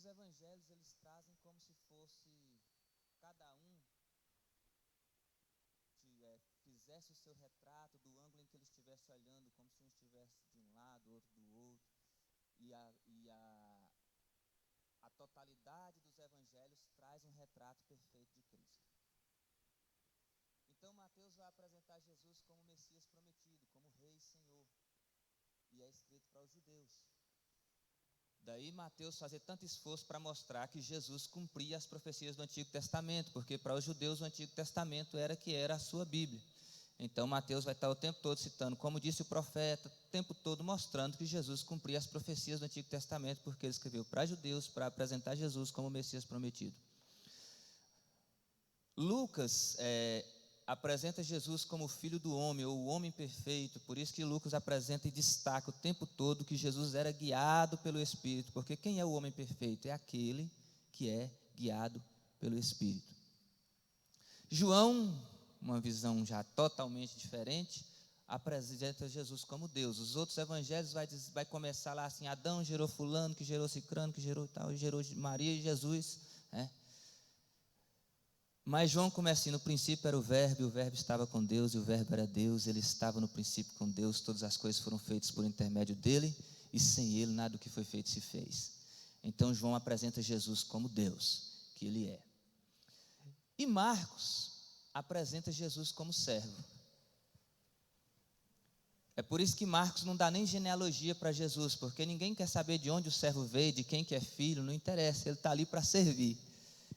os evangelhos, eles trazem como se fosse cada um fizesse o seu retrato do ângulo em que ele estivesse olhando, como se um estivesse de um lado, outro do outro, a totalidade dos evangelhos traz um retrato perfeito de Cristo. Então Mateus vai apresentar Jesus como Messias prometido, como Rei e Senhor, e é escrito para os judeus. Daí Mateus fazer tanto esforço para mostrar que Jesus cumpria as profecias do Antigo Testamento, porque para os judeus o Antigo Testamento era a sua Bíblia. Então Mateus vai estar o tempo todo citando, como disse o profeta, o tempo todo mostrando que Jesus cumpria as profecias do Antigo Testamento, porque ele escreveu para judeus, para apresentar Jesus como o Messias prometido. Lucas apresenta Jesus como o Filho do Homem, ou o Homem Perfeito, por isso que Lucas apresenta e destaca o tempo todo que Jesus era guiado pelo Espírito, porque quem é o homem perfeito? É aquele que é guiado pelo Espírito. João, uma visão já totalmente diferente, apresenta Jesus como Deus. Os outros evangelhos vai começar lá assim, Adão gerou fulano, que gerou cicrano, que gerou tal, gerou Maria e Jesus, né? Mas João começa assim, no princípio era o Verbo, e o Verbo estava com Deus, e o Verbo era Deus, ele estava no princípio com Deus, todas as coisas foram feitas por intermédio dele, e sem ele nada do que foi feito se fez. Então João apresenta Jesus como Deus, que ele é. E Marcos apresenta Jesus como servo. É por isso que Marcos não dá nem genealogia para Jesus, porque ninguém quer saber de onde o servo veio, de quem que é filho, não interessa, ele está ali para servir.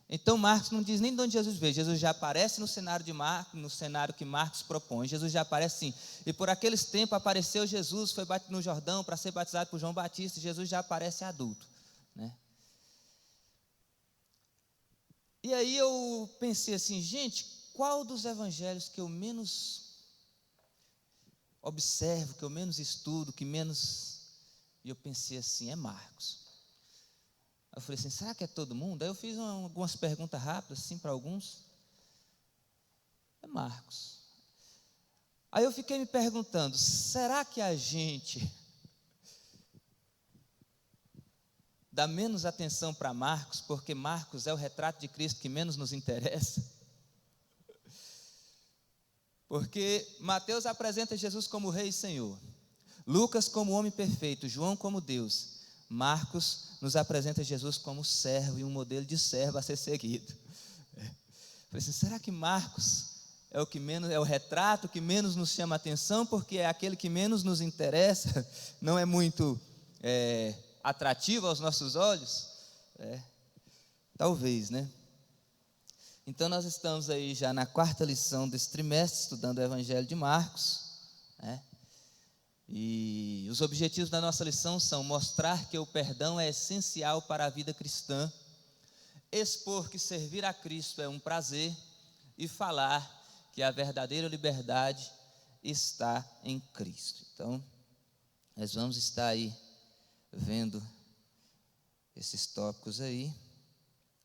Então Marcos não diz nem de onde Jesus veio. Jesus já aparece no cenário de Marcos, no cenário que Marcos propõe. Jesus já aparece assim. E por aqueles tempos apareceu Jesus, foi no Jordão para ser batizado por João Batista. Jesus já aparece adulto, né? E aí eu pensei assim, gente, qual dos evangelhos que eu menos observo, que eu menos estudo, que menos... E eu pensei assim, é Marcos. Eu falei assim, será que é todo mundo? Aí eu fiz algumas perguntas rápidas, assim, para alguns. É Marcos. Aí eu fiquei me perguntando, será que a gente dá menos atenção para Marcos, porque Marcos é o retrato de Cristo que menos nos interessa? Porque Mateus apresenta Jesus como Rei e Senhor, Lucas como homem perfeito, João como Deus, Marcos nos apresenta Jesus como servo e um modelo de servo a ser seguido. Falei assim, será que Marcos é o que menos, é o retrato que menos nos chama a atenção, porque é aquele que menos nos interessa, não é muito atrativo aos nossos olhos? Talvez, né? Então nós estamos aí já na 4ª lição desse trimestre, estudando o Evangelho de Marcos, né? E os objetivos da nossa lição são mostrar que o perdão é essencial para a vida cristã, expor que servir a Cristo é um prazer e falar que a verdadeira liberdade está em Cristo. Então, nós vamos estar aí vendo esses tópicos aí,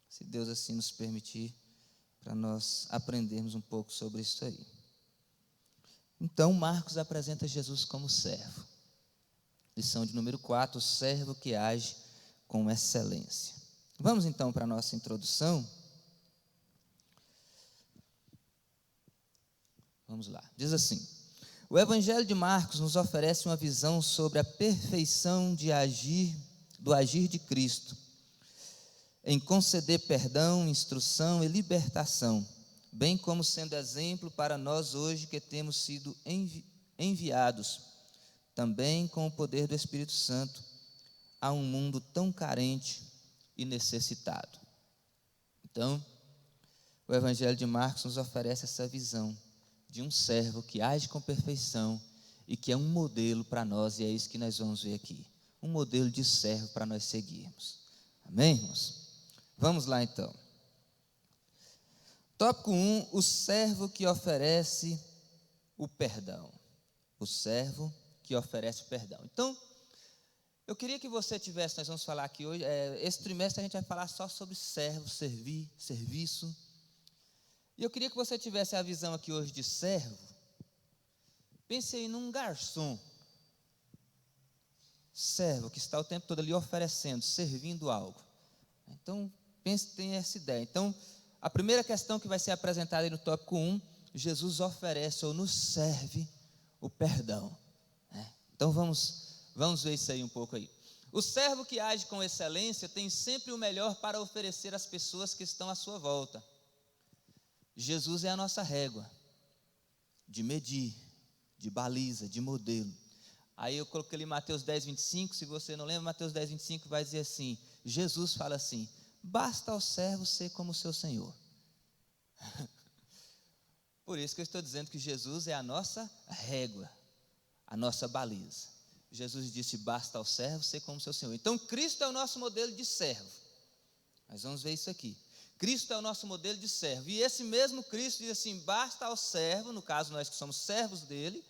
se Deus assim nos permitir, para nós aprendermos um pouco sobre isso aí. Então, Marcos apresenta Jesus como servo. Lição de número 4, o servo que age com excelência. Vamos então para a nossa introdução. Vamos lá. Diz assim: o Evangelho de Marcos nos oferece uma visão sobre a perfeição do agir de Cristo, em conceder perdão, instrução e libertação, bem como sendo exemplo para nós hoje que temos sido enviados, também com o poder do Espírito Santo, a um mundo tão carente e necessitado. Então, o Evangelho de Marcos nos oferece essa visão de um servo que age com perfeição e que é um modelo para nós, e é isso que nós vamos ver aqui. Um modelo de servo para nós seguirmos. Amém, irmãos? Vamos lá então. Tópico 1, o servo que oferece o perdão. O servo que oferece o perdão. Então, eu queria que você tivesse, nós vamos falar aqui hoje, esse trimestre a gente vai falar só sobre servo, serviço. E eu queria que você tivesse a visão aqui hoje de servo. Pense aí num garçom. Servo que está o tempo todo ali oferecendo, servindo algo. Então, tem essa ideia. Então, a primeira questão que vai ser apresentada aí no tópico 1, Jesus oferece ou nos serve o perdão. Então, vamos ver isso aí um pouco aí. O servo que age com excelência tem sempre o melhor para oferecer às pessoas que estão à sua volta. Jesus é a nossa régua de medir, de baliza, de modelo. Aí eu coloquei ali Mateus 10, 25, se você não lembra, Mateus 10, 25 vai dizer assim, Jesus fala assim, basta ao servo ser como o seu Senhor. Por isso que eu estou dizendo que Jesus é a nossa régua, a nossa baliza. Jesus disse, basta ao servo ser como o seu Senhor. Então Cristo é o nosso modelo de servo. Nós vamos ver isso aqui. Cristo é o nosso modelo de servo. E esse mesmo Cristo diz assim, basta ao servo, no caso nós que somos servos dele,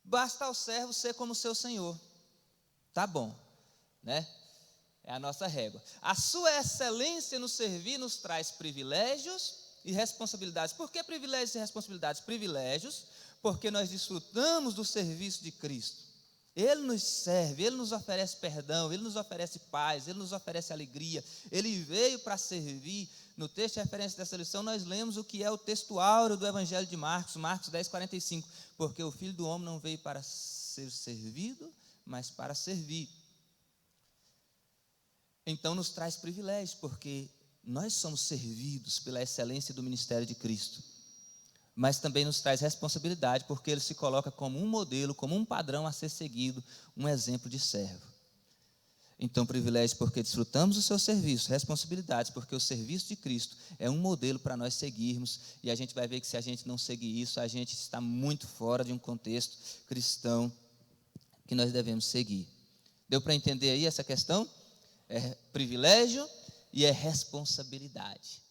basta ao servo ser como o seu Senhor. Tá bom, né? É a nossa régua. A sua excelência no servir nos traz privilégios e responsabilidades. Por que privilégios e responsabilidades? Privilégios, porque nós desfrutamos do serviço de Cristo. Ele nos serve, Ele nos oferece perdão, Ele nos oferece paz, Ele nos oferece alegria. Ele veio para servir. No texto de referência dessa lição, nós lemos o que é o texto áureo do Evangelho de Marcos, Marcos 10, 45. Porque o Filho do Homem não veio para ser servido, mas para servir. Então nos traz privilégios, porque nós somos servidos pela excelência do ministério de Cristo. Mas também nos traz responsabilidade, porque Ele se coloca como um modelo, como um padrão a ser seguido, um exemplo de servo. Então, privilégio porque desfrutamos do seu serviço, responsabilidades porque o serviço de Cristo é um modelo para nós seguirmos, e a gente vai ver que se a gente não seguir isso, a gente está muito fora de um contexto cristão que nós devemos seguir. Deu para entender aí essa questão? É privilégio e é responsabilidade.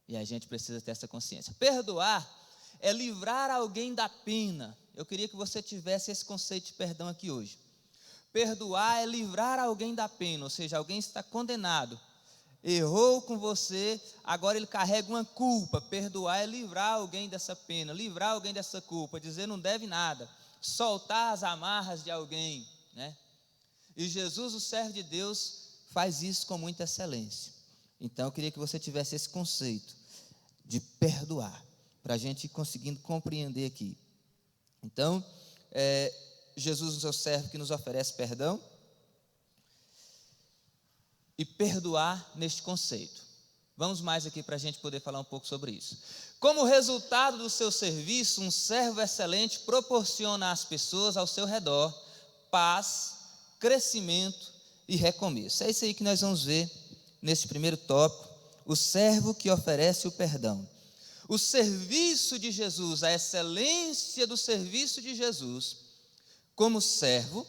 E a gente precisa ter essa consciência. Perdoar é livrar alguém da pena. Eu queria que você tivesse esse conceito de perdão aqui hoje. Perdoar é livrar alguém da pena, ou seja, alguém está condenado, errou com você, agora ele carrega uma culpa. Perdoar é livrar alguém dessa pena, livrar alguém dessa culpa, dizer não deve nada, soltar as amarras de alguém, né? E Jesus, o servo de Deus, faz isso com muita excelência. Então eu queria que você tivesse esse conceito de perdoar, para a gente ir conseguindo compreender aqui. Então, Jesus, o seu servo que nos oferece perdão, e perdoar neste conceito. Vamos mais aqui para a gente poder falar um pouco sobre isso. Como resultado do seu serviço, um servo excelente proporciona às pessoas ao seu redor paz, crescimento e recomeço. É isso aí que nós vamos ver nesse primeiro tópico, o servo que oferece o perdão. O serviço de Jesus, a excelência do serviço de Jesus, como servo,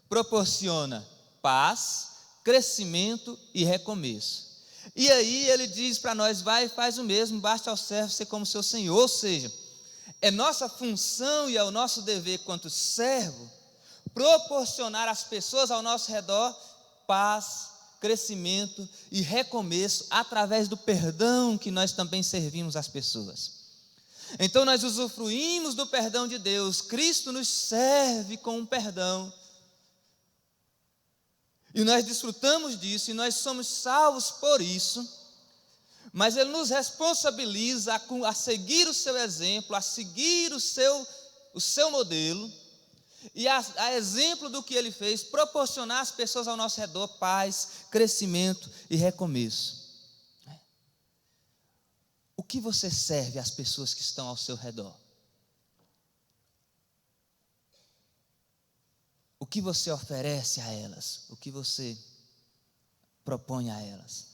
proporciona paz, crescimento e recomeço. E aí ele diz para nós, vai e faz o mesmo, basta ao servo ser como seu Senhor. Ou seja, é nossa função e é o nosso dever quanto servo, proporcionar às pessoas ao nosso redor paz, crescimento e recomeço através do perdão que nós também servimos às pessoas. Então nós usufruímos do perdão de Deus, Cristo nos serve com um perdão, e nós desfrutamos disso, e nós somos salvos por isso, mas Ele nos responsabiliza a seguir o seu exemplo, a seguir o seu modelo, e a exemplo do que Ele fez, proporcionar às pessoas ao nosso redor paz, crescimento e recomeço. O que você serve às pessoas que estão ao seu redor? O que você oferece a elas? O que você propõe a elas?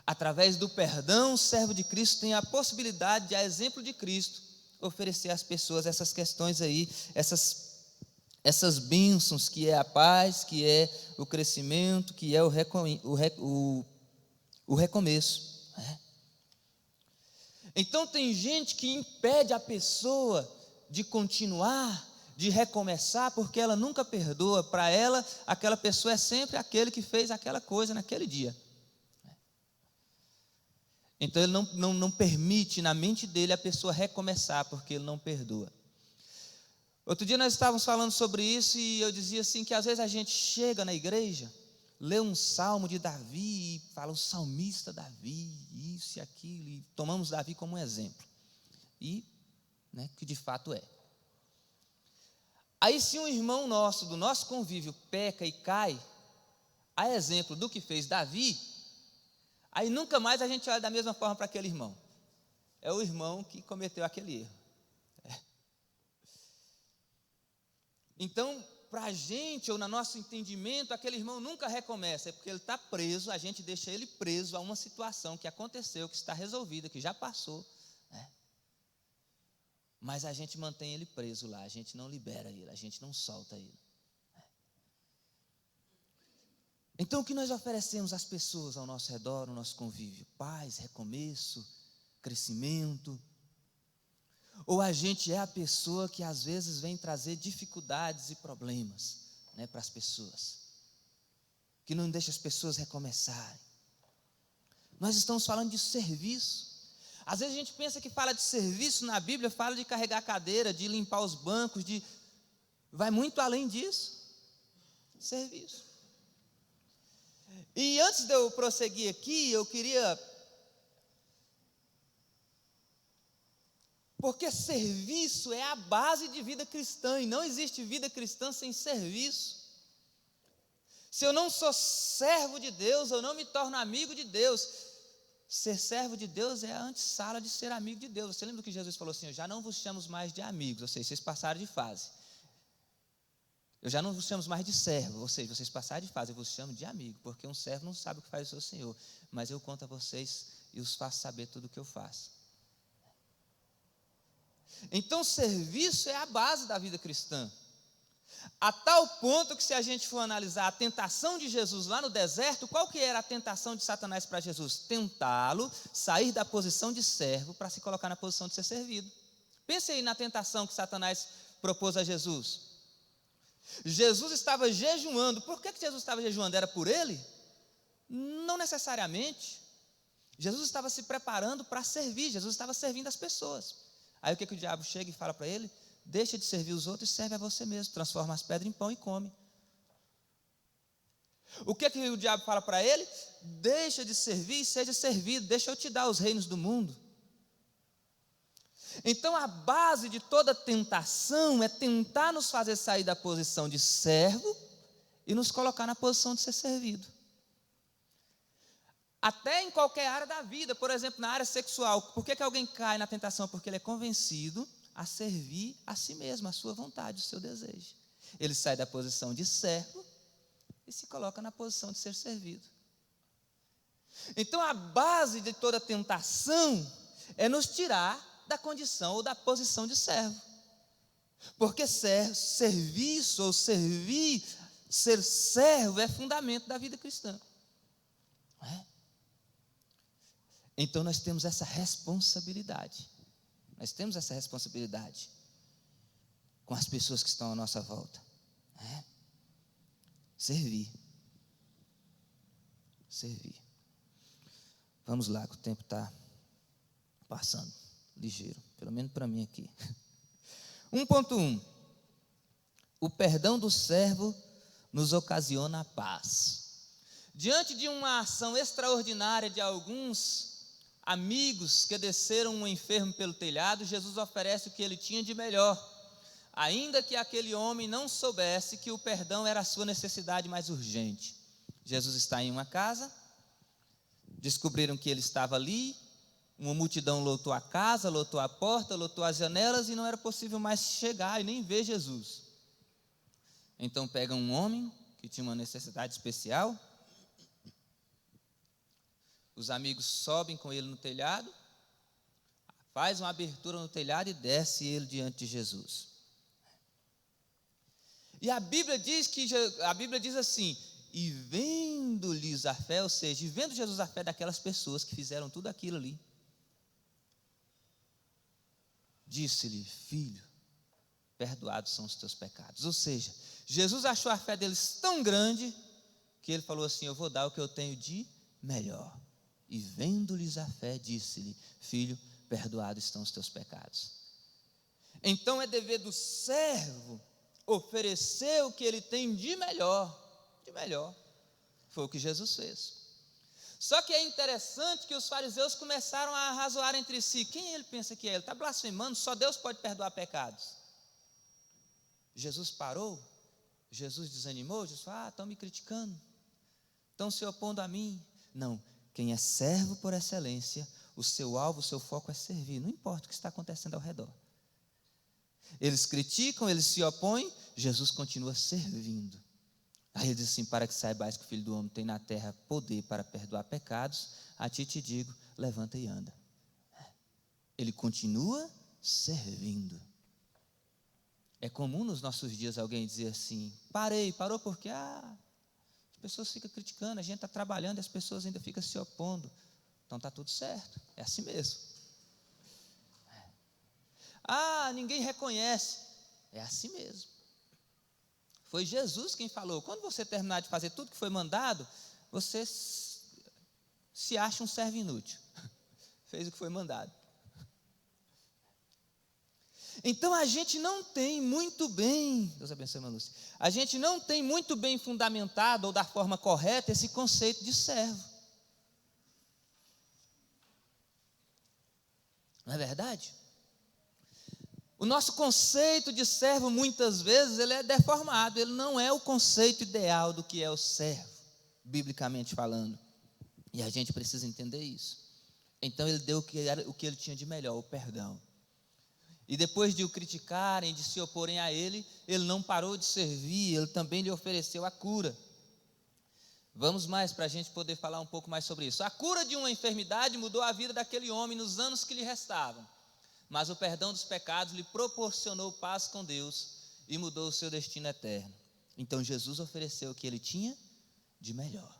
Através do perdão, o servo de Cristo tem a possibilidade de, a exemplo de Cristo, oferecer às pessoas essas questões aí, essas bênçãos, que é a paz, que é o crescimento, que é o recomeço. Então tem gente que impede a pessoa de continuar, de recomeçar, porque ela nunca perdoa. Para ela, aquela pessoa é sempre aquele que fez aquela coisa naquele dia. Então ele não permite na mente dele a pessoa recomeçar, porque ele não perdoa. Outro dia nós estávamos falando sobre isso, e eu dizia assim, que às vezes a gente chega na igreja, lê um salmo de Davi e fala o salmista Davi, isso e aquilo, e tomamos Davi como um exemplo. E, que de fato é. Aí se um irmão nosso, do nosso convívio, peca e cai, a exemplo do que fez Davi, aí nunca mais a gente olha da mesma forma para aquele irmão. É o irmão que cometeu aquele erro. Então, para a gente, ou no nosso entendimento, aquele irmão nunca recomeça, é porque ele está preso, a gente deixa ele preso a uma situação que aconteceu, que está resolvida, que já passou, mas a gente mantém ele preso lá, a gente não libera ele, a gente não solta ele. Então, o que nós oferecemos às pessoas ao nosso redor, no nosso convívio? Paz, recomeço, crescimento. Ou a gente é a pessoa que às vezes vem trazer dificuldades e problemas, para as pessoas, que não deixa as pessoas recomeçarem. Nós estamos falando de serviço. Às vezes a gente pensa que fala de serviço na Bíblia, fala de carregar a cadeira, de limpar os bancos, vai muito além disso. Serviço. E antes de eu prosseguir aqui, eu queria... Porque serviço é a base de vida cristã, e não existe vida cristã sem serviço. Se eu não sou servo de Deus, eu não me torno amigo de Deus. Ser servo de Deus é a antessala de ser amigo de Deus. Você lembra que Jesus falou assim: eu já não vos chamo mais de amigos, ou seja, vocês passaram de fase. Eu já não vos chamo mais de servo, ou seja, vocês passaram de fase, eu vos chamo de amigo, porque um servo não sabe o que faz o seu senhor, mas eu conto a vocês e os faço saber tudo o que eu faço. Então, serviço é a base da vida cristã, a tal ponto que, se a gente for analisar a tentação de Jesus lá no deserto, qual que era a tentação de Satanás para Jesus? Tentá-lo sair da posição de servo para se colocar na posição de ser servido. Pense aí na tentação que Satanás propôs a Jesus. Jesus estava jejuando. Por que Jesus estava jejuando? Era por ele? Não necessariamente. Jesus estava se preparando para servir, Jesus estava servindo as pessoas. Aí o que o diabo chega e fala para ele? Deixa de servir os outros e serve a você mesmo, transforma as pedras em pão e come. O que o diabo fala para ele? Deixa de servir e seja servido, deixa eu te dar os reinos do mundo. Então a base de toda tentação é tentar nos fazer sair da posição de servo e nos colocar na posição de ser servido. Até em qualquer área da vida, por exemplo, na área sexual. Por que alguém cai na tentação? Porque ele é convencido a servir a si mesmo, a sua vontade, o seu desejo. Ele sai da posição de servo e se coloca na posição de ser servido. Então a base de toda tentação é nos tirar da condição ou da posição de servo. Porque serviço ou servir, ser servo é fundamento da vida cristã. Não é? Então nós temos essa responsabilidade. Nós temos essa responsabilidade com as pessoas que estão à nossa volta. Né? Servir. Servir. Vamos lá, que o tempo está passando ligeiro, pelo menos para mim aqui. 1.1. O perdão do servo nos ocasiona a paz. Diante de uma ação extraordinária de alguns amigos que desceram um enfermo pelo telhado, Jesus oferece o que ele tinha de melhor, ainda que aquele homem não soubesse que o perdão era a sua necessidade mais urgente. Jesus está em uma casa, descobriram que ele estava ali, uma multidão lotou a casa, lotou a porta, lotou as janelas, e não era possível mais chegar e nem ver Jesus. Então pegam um homem que tinha uma necessidade especial, os amigos sobem com ele no telhado, faz uma abertura no telhado e desce ele diante de Jesus. E a Bíblia diz assim: e vendo-lhes a fé, ou seja, e vendo Jesus a fé daquelas pessoas que fizeram tudo aquilo ali, disse-lhe: filho, perdoados são os teus pecados. Ou seja, Jesus achou a fé deles tão grande que ele falou assim: eu vou dar o que eu tenho de melhor. E vendo-lhes a fé, disse-lhe: filho, perdoados estão os teus pecados. Então é dever do servo oferecer o que ele tem de melhor. De melhor. Foi o que Jesus fez. Só que é interessante que os fariseus começaram a razoar entre si. Quem ele pensa que é? Ele está blasfemando, só Deus pode perdoar pecados. Jesus parou, Jesus desanimou, Jesus falou, estão me criticando, estão se opondo a mim. Não, quem é servo por excelência, o seu alvo, o seu foco é servir, não importa o que está acontecendo ao redor. Eles criticam, eles se opõem, Jesus continua servindo. Aí ele diz assim, para que saibais que o Filho do Homem tem na terra poder para perdoar pecados, a ti te digo, levanta e anda. Ele continua servindo. É comum nos nossos dias alguém dizer assim, parou porque as pessoas ficam criticando, a gente está trabalhando e as pessoas ainda ficam se opondo. Então está tudo certo, é assim mesmo. Ninguém reconhece, é assim mesmo. Foi Jesus quem falou, quando você terminar de fazer tudo que foi mandado, você se acha um servo inútil. Fez o que foi mandado. Então a gente não tem muito bem, Deus abençoe, irmã Lúcia, a gente não tem muito bem fundamentado ou da forma correta esse conceito de servo. Não é verdade? O nosso conceito de servo, muitas vezes, ele é deformado, ele não é o conceito ideal do que é o servo, biblicamente falando. E a gente precisa entender isso. Então ele deu o que ele tinha de melhor, o perdão. E depois de o criticarem, de se oporem a ele não parou de servir, ele também lhe ofereceu a cura. Vamos mais para a gente poder falar um pouco mais sobre isso. A cura de uma enfermidade mudou a vida daquele homem nos anos que lhe restavam. Mas o perdão dos pecados lhe proporcionou paz com Deus e mudou o seu destino eterno. Então Jesus ofereceu o que ele tinha de melhor.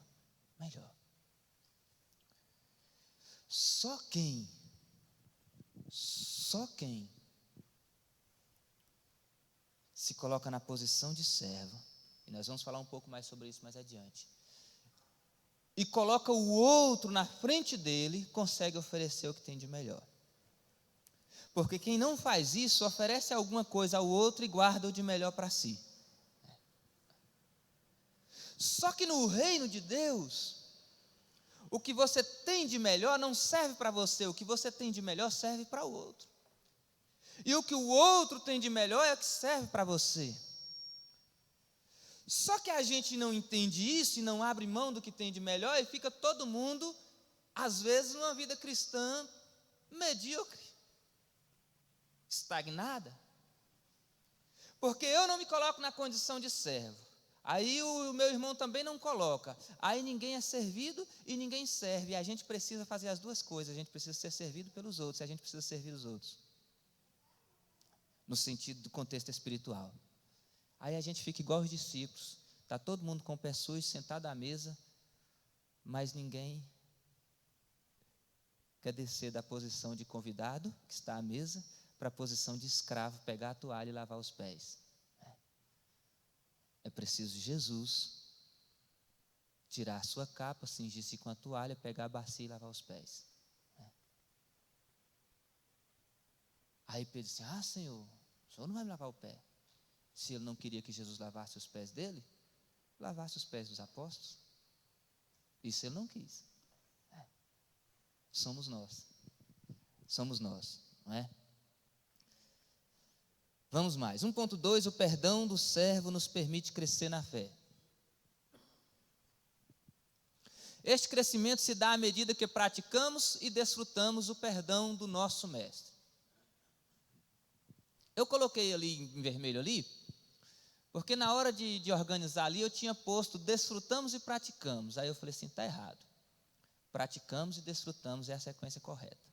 Só quem se coloca na posição de servo, e nós vamos falar um pouco mais sobre isso mais adiante, e coloca o outro na frente dele, consegue oferecer o que tem de melhor. Porque quem não faz isso, oferece alguma coisa ao outro e guarda o de melhor para si. Só que no reino de Deus, o que você tem de melhor não serve para você, o que você tem de melhor serve para o outro. E o que o outro tem de melhor é o que serve para você. Só que a gente não entende isso e não abre mão do que tem de melhor e fica todo mundo, às vezes, numa vida cristã medíocre, estagnada. Porque eu não me coloco na condição de servo. Aí o meu irmão também não coloca. Aí ninguém é servido e ninguém serve. E a gente precisa fazer as duas coisas. A gente precisa ser servido pelos outros e a gente precisa servir os outros. No sentido do contexto espiritual. Aí a gente fica igual os discípulos. Está todo mundo com o pé sujo, sentado à mesa, mas ninguém quer descer da posição de convidado, que está à mesa, para a posição de escravo, pegar a toalha e lavar os pés. É preciso Jesus tirar a sua capa, cingir-se com a toalha, pegar a bacia e lavar os pés. Aí Pedro disse, Senhor, o Senhor não vai me lavar o pé. Se ele não queria que Jesus lavasse os pés dele, lavasse os pés dos apóstolos. Isso ele não quis. Somos nós, não é? Vamos mais. 1.2, o perdão do servo nos permite crescer na fé. Este crescimento se dá à medida que praticamos e desfrutamos o perdão do nosso mestre. Eu coloquei ali em vermelho ali, porque na hora de organizar ali eu tinha posto desfrutamos e praticamos. Aí eu falei assim, está errado. Praticamos e desfrutamos é a sequência correta.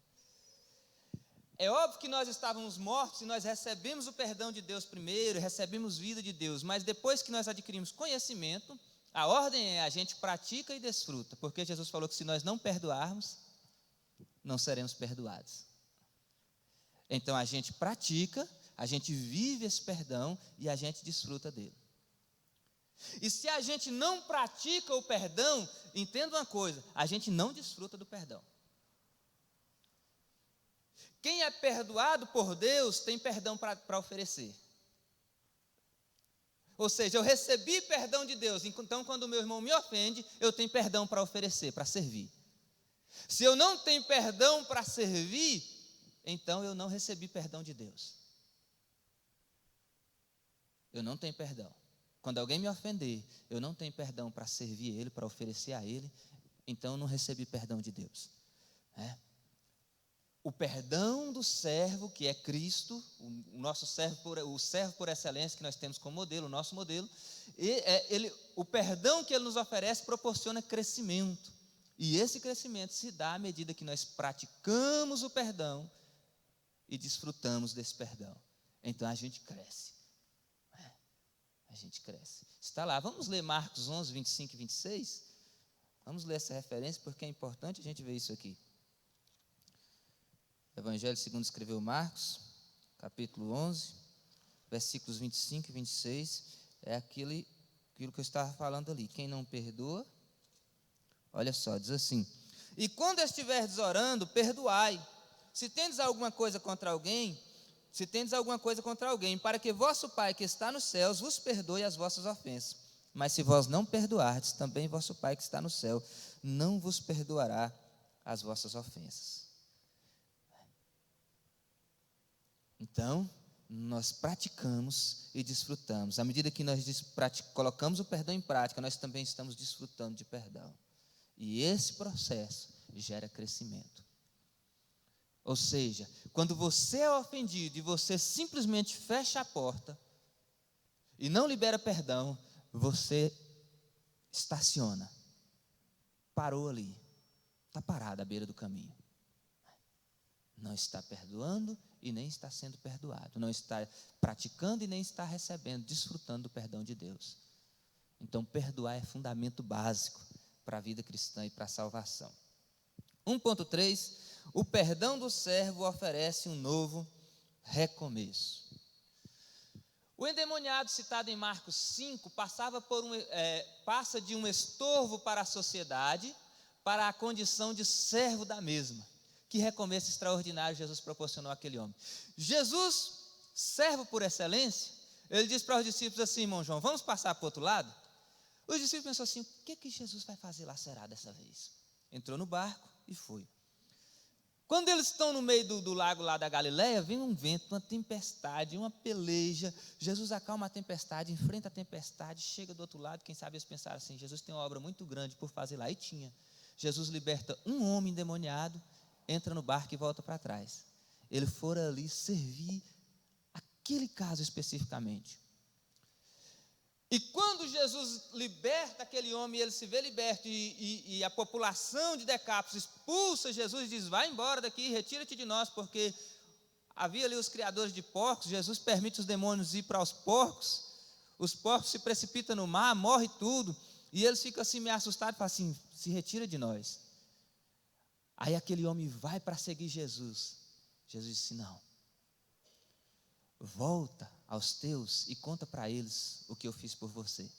É óbvio que nós estávamos mortos e nós recebemos o perdão de Deus primeiro, recebemos vida de Deus, mas depois que nós adquirimos conhecimento, a ordem é a gente pratica e desfruta, porque Jesus falou que se nós não perdoarmos, não seremos perdoados. Então a gente pratica, a gente vive esse perdão e a gente desfruta dele. E se a gente não pratica o perdão, entenda uma coisa, a gente não desfruta do perdão. Quem é perdoado por Deus tem perdão para oferecer. Ou seja, eu recebi perdão de Deus, então quando o meu irmão me ofende, eu tenho perdão para oferecer, para servir. Se eu não tenho perdão para servir, então eu não recebi perdão de Deus. Eu não tenho perdão. Quando alguém me ofender, eu não tenho perdão para servir ele, para oferecer a ele, então eu não recebi perdão de Deus. O perdão do servo, que é Cristo, o nosso servo, o servo por excelência que nós temos como modelo, o nosso modelo, o perdão que ele nos oferece proporciona crescimento. E esse crescimento se dá à medida que nós praticamos o perdão e desfrutamos desse perdão. Então a gente cresce. A gente cresce. Está lá, vamos ler Marcos 11, 25 e 26? Vamos ler essa referência porque é importante a gente ver isso aqui. Evangelho segundo escreveu Marcos, capítulo 11, versículos 25 e 26, é aquilo que eu estava falando ali. Quem não perdoa, olha só, diz assim: e quando estiverdes orando, perdoai, se tendes alguma coisa contra alguém, para que vosso Pai que está nos céus vos perdoe as vossas ofensas. Mas se vós não perdoardes, também vosso Pai que está no céu não vos perdoará as vossas ofensas. Então, nós praticamos e desfrutamos. À medida que nós colocamos o perdão em prática, nós também estamos desfrutando de perdão. E esse processo gera crescimento. Ou seja, quando você é ofendido e você simplesmente fecha a porta e não libera perdão, você estaciona. Parou ali. Está parado à beira do caminho. Não está perdoando e nem está sendo perdoado. Não está praticando e nem está recebendo, desfrutando do perdão de Deus. Então, perdoar é fundamento básico para a vida cristã e para a salvação. 1.3, o perdão do servo oferece um novo recomeço. O endemoniado citado em Marcos 5 passa de um estorvo para a sociedade para a condição de servo da mesma. Que recomeço extraordinário Jesus proporcionou àquele homem. Jesus, servo por excelência, ele diz para os discípulos assim: irmão João, vamos passar para o outro lado? Os discípulos pensaram assim: o que Jesus vai fazer lá será dessa vez? Entrou no barco e foi. Quando eles estão no meio do lago lá da Galileia, vem um vento, uma tempestade, uma peleja. Jesus acalma a tempestade, enfrenta a tempestade, chega do outro lado. Quem sabe eles pensaram assim: Jesus tem uma obra muito grande por fazer lá. E tinha. Jesus liberta um homem endemoniado, entra no barco e volta para trás. Ele fora ali servir aquele caso especificamente. E quando Jesus liberta aquele homem, ele se vê liberto, e a população de Decápolis expulsa Jesus e diz: vai embora daqui, retira-te de nós, porque havia ali os criadores de porcos. Jesus permite os demônios ir para os porcos se precipitam no mar, morre tudo, e eles ficam assim meio assustados e falam assim: se retira de nós. Aí aquele homem vai para seguir Jesus. Jesus disse: não, volta aos teus e conta para eles o que eu fiz por você.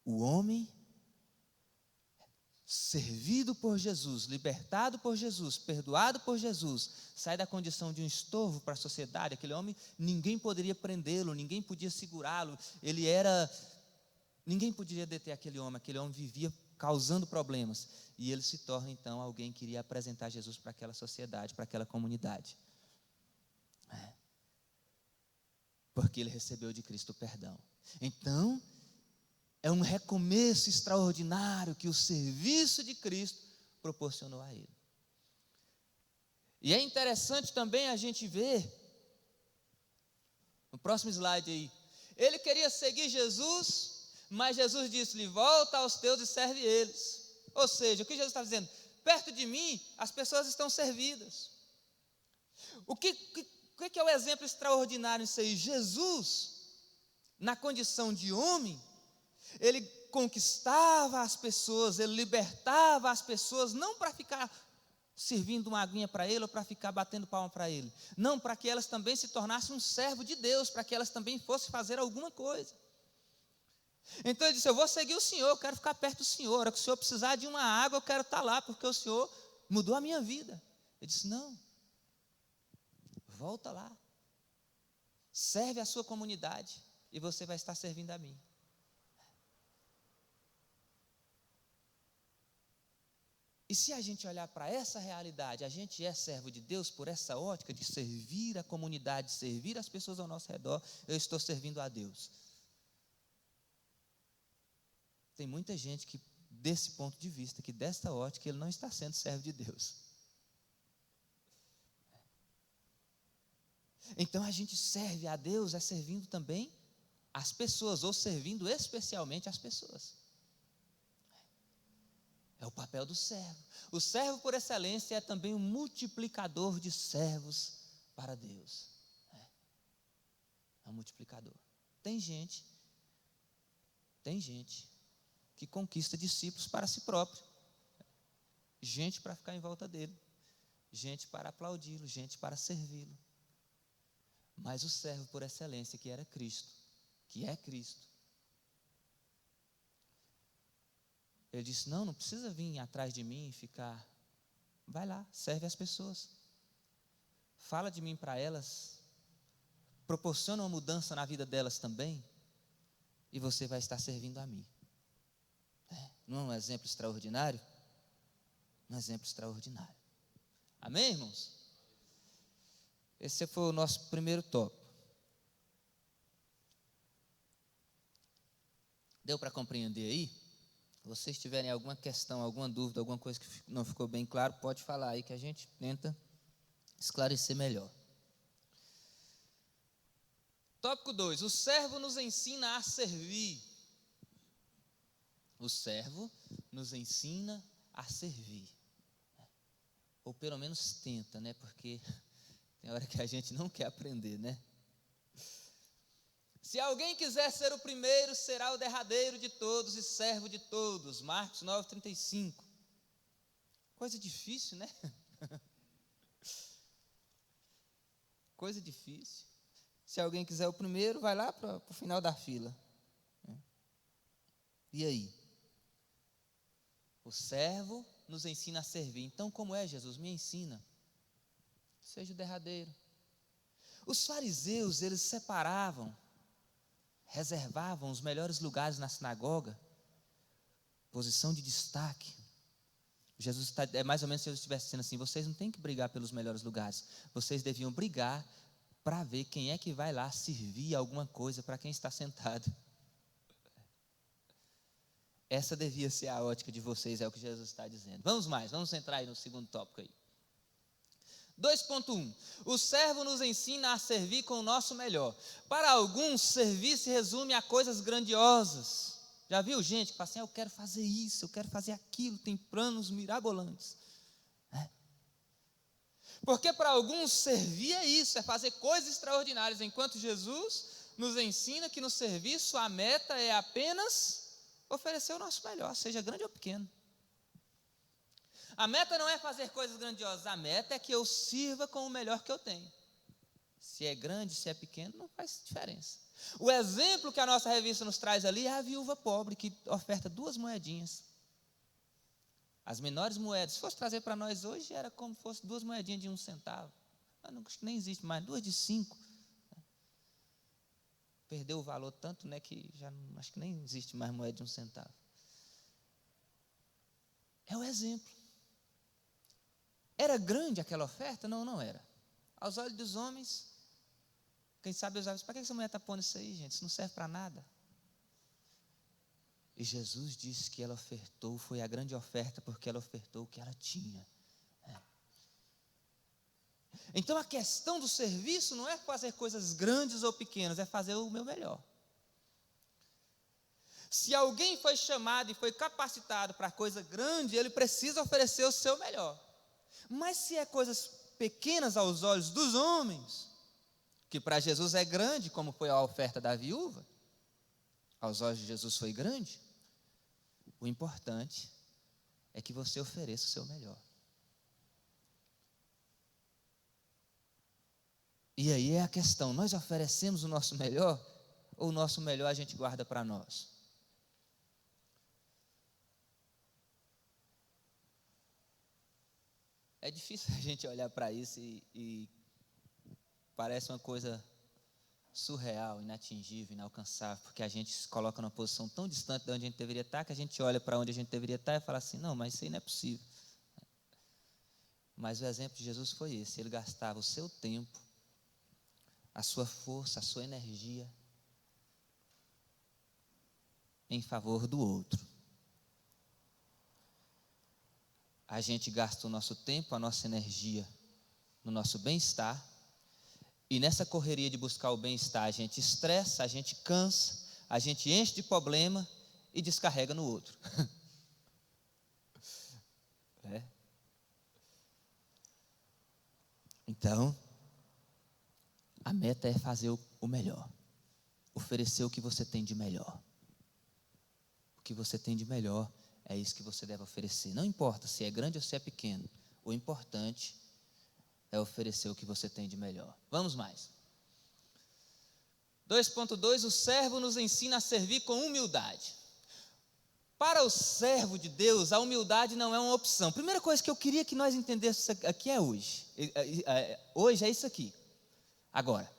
O homem, servido por Jesus, libertado por Jesus, perdoado por Jesus, sai da condição de um estorvo para a sociedade. Aquele homem, ninguém poderia prendê-lo, ninguém podia segurá-lo, ninguém poderia deter aquele homem vivia causando problemas, e ele se torna então alguém que iria apresentar Jesus para aquela sociedade, para aquela comunidade. Porque ele recebeu de Cristo o perdão. Então, é um recomeço extraordinário que o serviço de Cristo proporcionou a ele. E é interessante também a gente ver, no próximo slide aí, ele queria seguir Jesus, mas Jesus disse-lhe: volta aos teus e serve eles. Ou seja, o que Jesus está dizendo? Perto de mim, as pessoas estão servidas. O que é o exemplo extraordinário nisso aí? Jesus, na condição de homem, ele conquistava as pessoas, ele libertava as pessoas, não para ficar servindo uma aguinha para ele, ou para ficar batendo palma para ele. Não, para que elas também se tornassem um servo de Deus, para que elas também fossem fazer alguma coisa. Então ele disse: eu vou seguir o Senhor, eu quero ficar perto do Senhor. A hora que o Senhor precisar de uma água, eu quero estar lá, porque o Senhor mudou a minha vida. Ele disse: não, volta lá, serve a sua comunidade. e você vai estar servindo a mim. E se a gente olhar para essa realidade, a gente é servo de Deus por essa ótica de servir a comunidade, servir as pessoas ao nosso redor, eu estou servindo a Deus. Tem muita gente que, desse ponto de vista, que desta ótica, ele não está sendo servo de Deus. Então a gente serve a Deus servindo também as pessoas, ou servindo especialmente as pessoas. É o papel do servo. O servo por excelência é também um multiplicador de servos para Deus. É um multiplicador. Tem gente que conquista discípulos para si próprio. Gente para ficar em volta dele. Gente para aplaudi-lo, gente para servi-lo. Mas o servo por excelência, que era Cristo, que é Cristo, ele disse, não precisa vir atrás de mim e ficar. Vai lá, serve as pessoas. Fala de mim para elas. Proporciona uma mudança na vida delas também. E você vai estar servindo a mim. Não é um exemplo extraordinário? Um exemplo extraordinário. Amém, irmãos? Esse foi o nosso primeiro tópico. Deu para compreender aí? Se vocês tiverem alguma questão, alguma dúvida, alguma coisa que não ficou bem claro, pode falar aí que a gente tenta esclarecer melhor. Tópico 2. O servo nos ensina a servir. O servo nos ensina a servir. Ou pelo menos tenta, né? Porque tem hora que a gente não quer aprender, né? Se alguém quiser ser o primeiro, será o derradeiro de todos e servo de todos. Marcos 9:35. Coisa difícil, né? Coisa difícil. Se alguém quiser o primeiro, vai lá para o final da fila. E aí? O servo nos ensina a servir. Então, como é, Jesus? Me ensina. Seja o derradeiro. Os fariseus, eles separavam, reservavam os melhores lugares na sinagoga, posição de destaque. Jesus é mais ou menos se Jesus estivesse dizendo assim, vocês não têm que brigar pelos melhores lugares, vocês deviam brigar para ver quem é que vai lá servir alguma coisa para quem está sentado. Essa devia ser a ótica de vocês, é o que Jesus está dizendo. Vamos entrar aí no segundo tópico aí. 2.1. O servo nos ensina a servir com o nosso melhor. Para alguns, servir se resume a coisas grandiosas. Já viu gente que fala assim, eu quero fazer isso, eu quero fazer aquilo, tem planos mirabolantes. Porque para alguns servir é isso, é fazer coisas extraordinárias, enquanto Jesus nos ensina que no serviço a meta é apenas oferecer o nosso melhor, seja grande ou pequeno. A meta não é fazer coisas grandiosas, a meta é que eu sirva com o melhor que eu tenho. Se é grande, se é pequeno, não faz diferença. O exemplo que a nossa revista nos traz ali é a viúva pobre, que oferta 2 moedinhas. As menores moedas, se fosse trazer para nós hoje, era como se fosse 2 moedinhas de 1 centavo. Acho que nem existe mais, 2 de 5. Perdeu o valor tanto, né, que já acho que nem existe mais moeda de 1 centavo. É o exemplo. Era grande aquela oferta? Não, não era. Aos olhos dos homens, quem sabe os olhos, para que essa mulher está pondo isso aí, gente? Isso não serve para nada. E Jesus disse que ela ofertou, foi a grande oferta, porque ela ofertou o que ela tinha. Então a questão do serviço não é fazer coisas grandes ou pequenas, é fazer o meu melhor. Se alguém foi chamado e foi capacitado para coisa grande, ele precisa oferecer o seu melhor. Mas se é coisas pequenas aos olhos dos homens, que para Jesus é grande, como foi a oferta da viúva, aos olhos de Jesus foi grande, o importante é que você ofereça o seu melhor. E aí é a questão, nós oferecemos o nosso melhor, ou o nosso melhor a gente guarda para nós? É difícil a gente olhar para isso e parece uma coisa surreal, inatingível, inalcançável, porque a gente se coloca numa posição tão distante de onde a gente deveria estar, que a gente olha para onde a gente deveria estar e fala assim, não, mas isso aí não é possível. Mas o exemplo de Jesus foi esse, ele gastava o seu tempo, a sua força, a sua energia em favor do outro. A gente gasta o nosso tempo, a nossa energia no nosso bem-estar, e nessa correria de buscar o bem-estar, a gente estressa, a gente cansa, a gente enche de problema e descarrega no outro. Então, a meta é fazer o melhor, oferecer o que você tem de melhor. O que você tem de melhor é isso que você deve oferecer. Não importa se é grande ou se é pequeno, o importante é oferecer o que você tem de melhor. Vamos mais. 2.2, o servo nos ensina a servir com humildade. Para o servo de Deus, a humildade não é uma opção. Primeira coisa que eu queria que nós entendêssemos aqui é hoje. Hoje é isso aqui. Agora,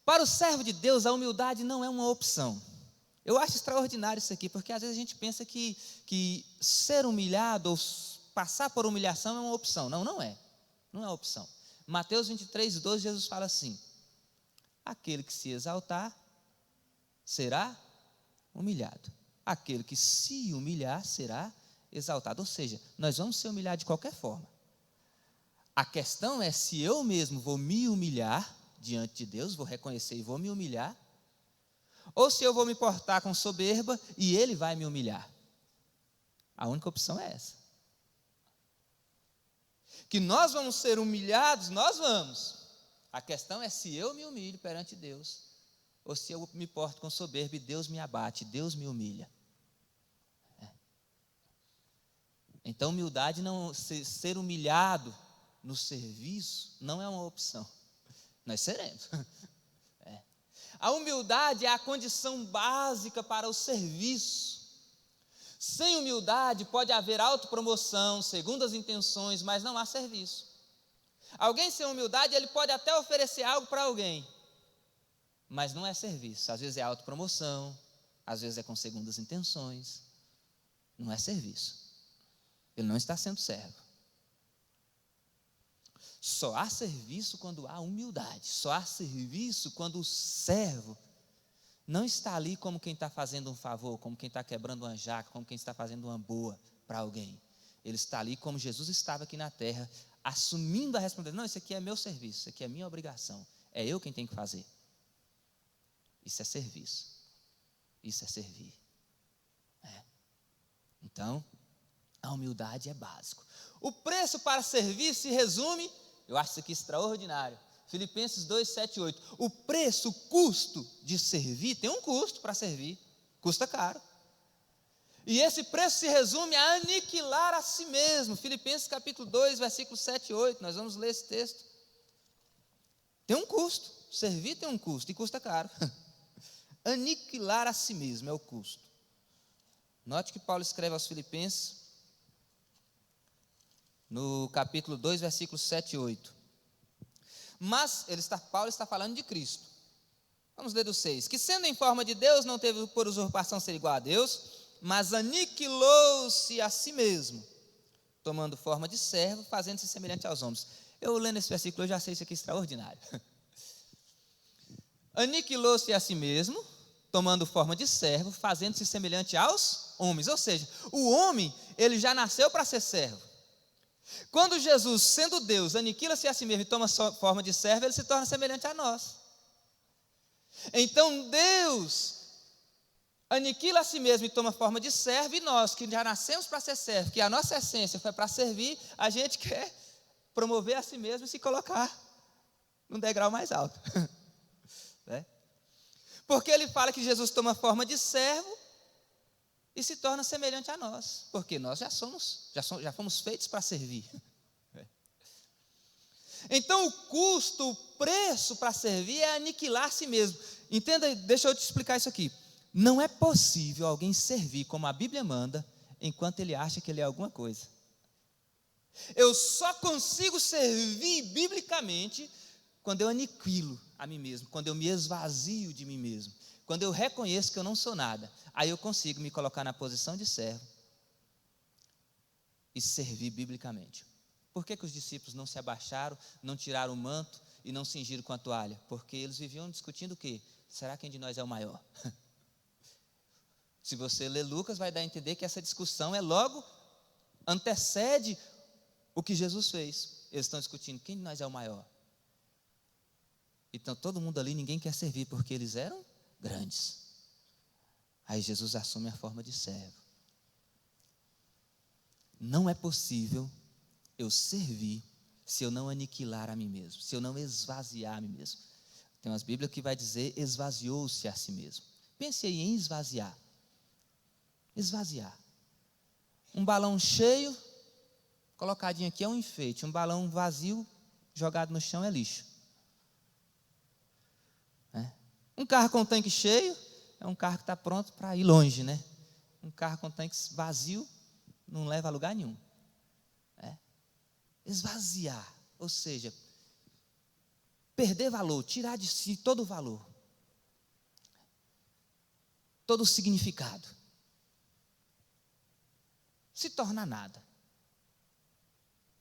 para o servo de Deus, a humildade não é uma opção. Eu acho extraordinário isso aqui, porque às vezes a gente pensa que ser humilhado ou passar por humilhação é uma opção. Não, não é. Não é opção. Mateus 23:12, Jesus fala assim: aquele que se exaltar será humilhado. Aquele que se humilhar será exaltado. Ou seja, nós vamos ser humilhados de qualquer forma. A questão é se eu mesmo vou me humilhar diante de Deus, vou reconhecer e vou me humilhar, ou se eu vou me portar com soberba e Ele vai me humilhar. A única opção é essa. Que nós vamos ser humilhados, nós vamos. A questão é se eu me humilho perante Deus, ou se eu me porto com soberba e Deus me abate, Deus me humilha. Então, humildade, não, ser humilhado no serviço, não é uma opção. Nós seremos. A humildade é a condição básica para o serviço. Sem humildade pode haver autopromoção, segundo as intenções, mas não há serviço. Alguém sem humildade, ele pode até oferecer algo para alguém, mas não é serviço. Às vezes é autopromoção, às vezes é com segundas intenções, não é serviço. Ele não está sendo servo. Só há serviço quando há humildade. Só há serviço quando o servo não está ali como quem está fazendo um favor, como quem está quebrando uma jaca, como quem está fazendo uma boa para alguém. Ele está ali como Jesus estava aqui na terra, assumindo a responsabilidade. Não, isso aqui é meu serviço, isso aqui é minha obrigação. É eu quem tenho que fazer. Isso é serviço. Isso é servir. Então, a humildade é básico. O preço para servir se resume, eu acho isso aqui extraordinário, Filipenses 2, 7 e 8. O preço, o custo de servir, tem um custo para servir, custa caro. E esse preço se resume a aniquilar a si mesmo. Filipenses capítulo 2, versículos 7 e 8, nós vamos ler esse texto. Tem um custo, servir tem um custo e custa caro. Aniquilar a si mesmo é o custo. Note que Paulo escreve aos Filipenses, no capítulo 2, versículos 7 e 8. Mas, Paulo está falando de Cristo. Vamos ler do 6. Que sendo em forma de Deus, não teve por usurpação ser igual a Deus, mas aniquilou-se a si mesmo, tomando forma de servo, fazendo-se semelhante aos homens. Eu lendo esse versículo, eu já sei isso aqui extraordinário. Aniquilou-se a si mesmo, tomando forma de servo, fazendo-se semelhante aos homens. Ou seja, o homem, ele já nasceu para ser servo. Quando Jesus, sendo Deus, aniquila-se a si mesmo e toma forma de servo, ele se torna semelhante a nós. Então Deus aniquila a si mesmo e toma forma de servo, e nós que já nascemos para ser servo, que a nossa essência foi para servir, a gente quer promover a si mesmo e se colocar num degrau mais alto. Porque ele fala que Jesus toma forma de servo e se torna semelhante a nós, porque nós já fomos feitos para servir. Então o custo, o preço para servir é aniquilar a si mesmo. Entenda, deixa eu te explicar isso aqui. Não é possível alguém servir como a Bíblia manda, enquanto ele acha que ele é alguma coisa. Eu só consigo servir biblicamente quando eu aniquilo a mim mesmo, quando eu me esvazio de mim mesmo, quando eu reconheço que eu não sou nada, aí eu consigo me colocar na posição de servo e servir biblicamente. Por que os discípulos não se abaixaram, não tiraram o manto e não cingiram com a toalha? Porque eles viviam discutindo o quê? Será quem de nós é o maior? Se você ler Lucas, vai dar a entender que essa discussão antecede o que Jesus fez. Eles estão discutindo quem de nós é o maior. Então todo mundo ali, ninguém quer servir, porque eles eram grandes. Aí Jesus assume a forma de servo. Não é possível eu servir se eu não aniquilar a mim mesmo, se eu não esvaziar a mim mesmo. Tem umas Bíblias que vai dizer esvaziou-se a si mesmo. Pense aí em esvaziar. Esvaziar. Um balão cheio, colocadinho aqui é um enfeite. Um balão vazio, jogado no chão é lixo. Um carro com tanque cheio é um carro que está pronto para ir longe, né? Um carro com tanque vazio não leva a lugar nenhum. Esvaziar, ou seja, perder valor, tirar de si todo o valor, todo o significado, se tornar nada.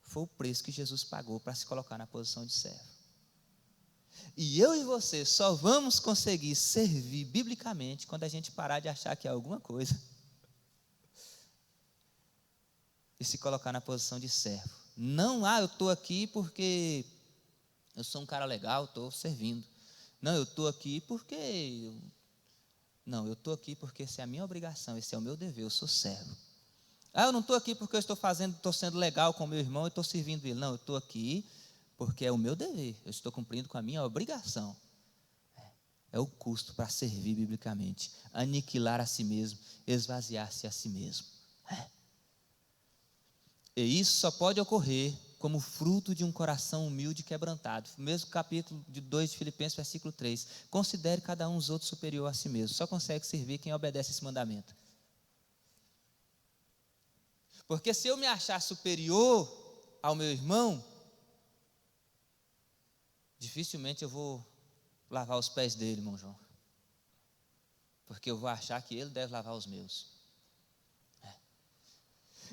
Foi o preço que Jesus pagou para se colocar na posição de servo. E eu e você só vamos conseguir servir biblicamente quando a gente parar de achar que é alguma coisa e se colocar na posição de servo. Não, eu estou aqui porque eu sou um cara legal, estou servindo. Não, eu estou aqui porque... Não, eu estou aqui porque essa é a minha obrigação, esse é o meu dever, eu sou servo. Eu não estou aqui porque eu estou sendo legal com o meu irmão e estou servindo ele. Não, eu estou aqui porque é o meu dever, eu estou cumprindo com a minha obrigação. É o custo para servir biblicamente, aniquilar a si mesmo, esvaziar-se a si mesmo. E isso só pode ocorrer como fruto de um coração humilde e quebrantado. Mesmo capítulo 2 de Filipenses, versículo 3. Considere cada um os outros superior a si mesmo. Só consegue servir quem obedece esse mandamento. Porque se eu me achar superior ao meu irmão, dificilmente eu vou lavar os pés dele, irmão João. Porque eu vou achar que ele deve lavar os meus.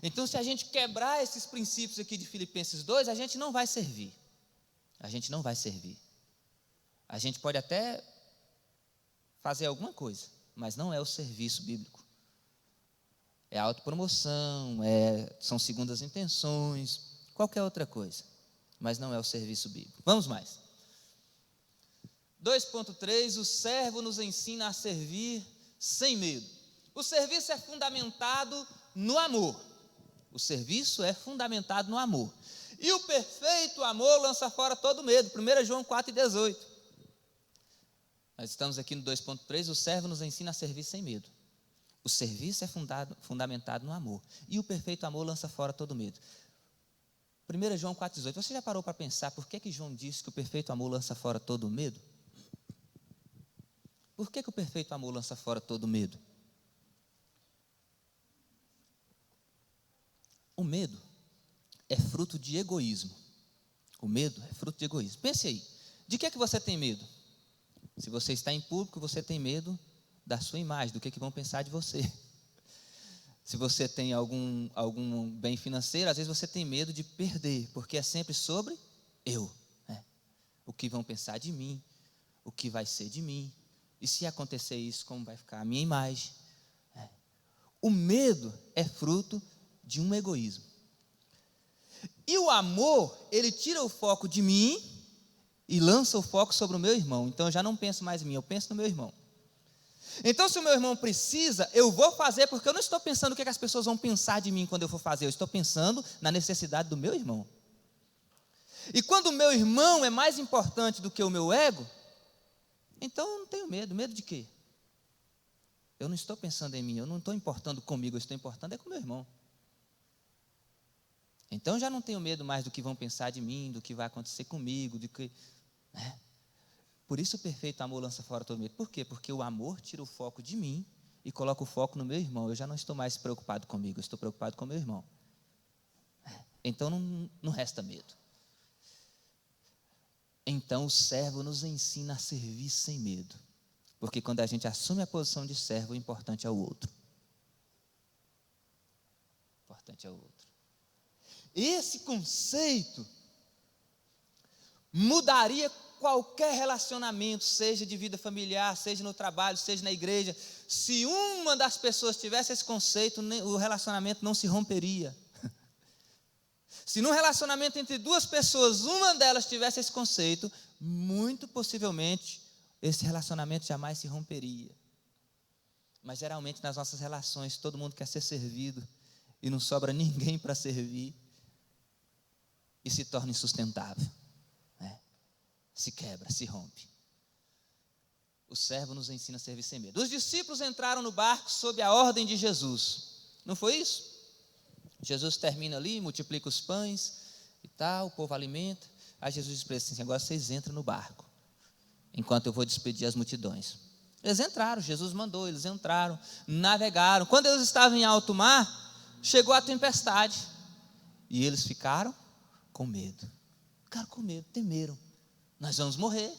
Então, se a gente quebrar esses princípios aqui de Filipenses 2, a gente não vai servir. A gente não vai servir. A gente pode até fazer alguma coisa, mas não é o serviço bíblico. É autopromoção, são segundas intenções, qualquer outra coisa, mas não é o serviço bíblico. Vamos mais. 2.3, o servo nos ensina a servir sem medo. O serviço é fundamentado no amor. O serviço é fundamentado no amor. E o perfeito amor lança fora todo medo. 1 João 4,18. Nós estamos aqui no 2.3, o servo nos ensina a servir sem medo. O serviço é fundamentado no amor. E o perfeito amor lança fora todo medo. 1 João 4,18. Você já parou para pensar por que João disse que o perfeito amor lança fora todo medo? Por que o perfeito amor lança fora todo medo? O medo é fruto de egoísmo. O medo é fruto de egoísmo. Pense aí, de que você tem medo? Se você está em público, você tem medo da sua imagem, do que vão pensar de você. Se você tem algum bem financeiro, às vezes você tem medo de perder, porque é sempre sobre eu. O que vão pensar de mim, o que vai ser de mim, e se acontecer isso, como vai ficar a minha imagem. O medo é fruto de um egoísmo. E o amor, ele tira o foco de mim e lança o foco sobre o meu irmão. Então eu já não penso mais em mim, eu penso no meu irmão. Então se o meu irmão precisa, eu vou fazer, porque eu não estou pensando o que as pessoas vão pensar de mim quando eu for fazer, eu estou pensando na necessidade do meu irmão. E quando o meu irmão é mais importante do que o meu ego, então eu não tenho medo. Medo de quê? Eu não estou pensando em mim, eu não estou importando comigo, eu estou importando com o meu irmão. Então eu já não tenho medo mais do que vão pensar de mim, do que vai acontecer comigo, Por isso o perfeito amor lança fora todo medo. Por quê? Porque o amor tira o foco de mim e coloca o foco no meu irmão. Eu já não estou mais preocupado comigo, eu estou preocupado com o meu irmão. Então não resta medo. Então o servo nos ensina a servir sem medo. Porque quando a gente assume a posição de servo, o importante é o outro. O importante é o outro. Esse conceito mudaria qualquer relacionamento, seja de vida familiar, seja no trabalho, seja na igreja. Se uma das pessoas tivesse esse conceito, o relacionamento não se romperia. Se num relacionamento entre duas pessoas, uma delas tivesse esse conceito, muito possivelmente esse relacionamento jamais se romperia. Mas geralmente nas nossas relações, todo mundo quer ser servido e não sobra ninguém para servir e se torna insustentável, né? Se quebra, se rompe. O servo nos ensina a servir sem medo. Os discípulos entraram no barco sob a ordem de Jesus. Não foi isso? Jesus termina ali, multiplica os pães e tal, o povo alimenta. Aí Jesus diz para eles assim: agora vocês entram no barco, enquanto eu vou despedir as multidões. Eles entraram, Jesus mandou, eles entraram, navegaram. Quando eles estavam em alto mar, chegou a tempestade. E eles ficaram com medo. Ficaram com medo, temeram. Nós vamos morrer.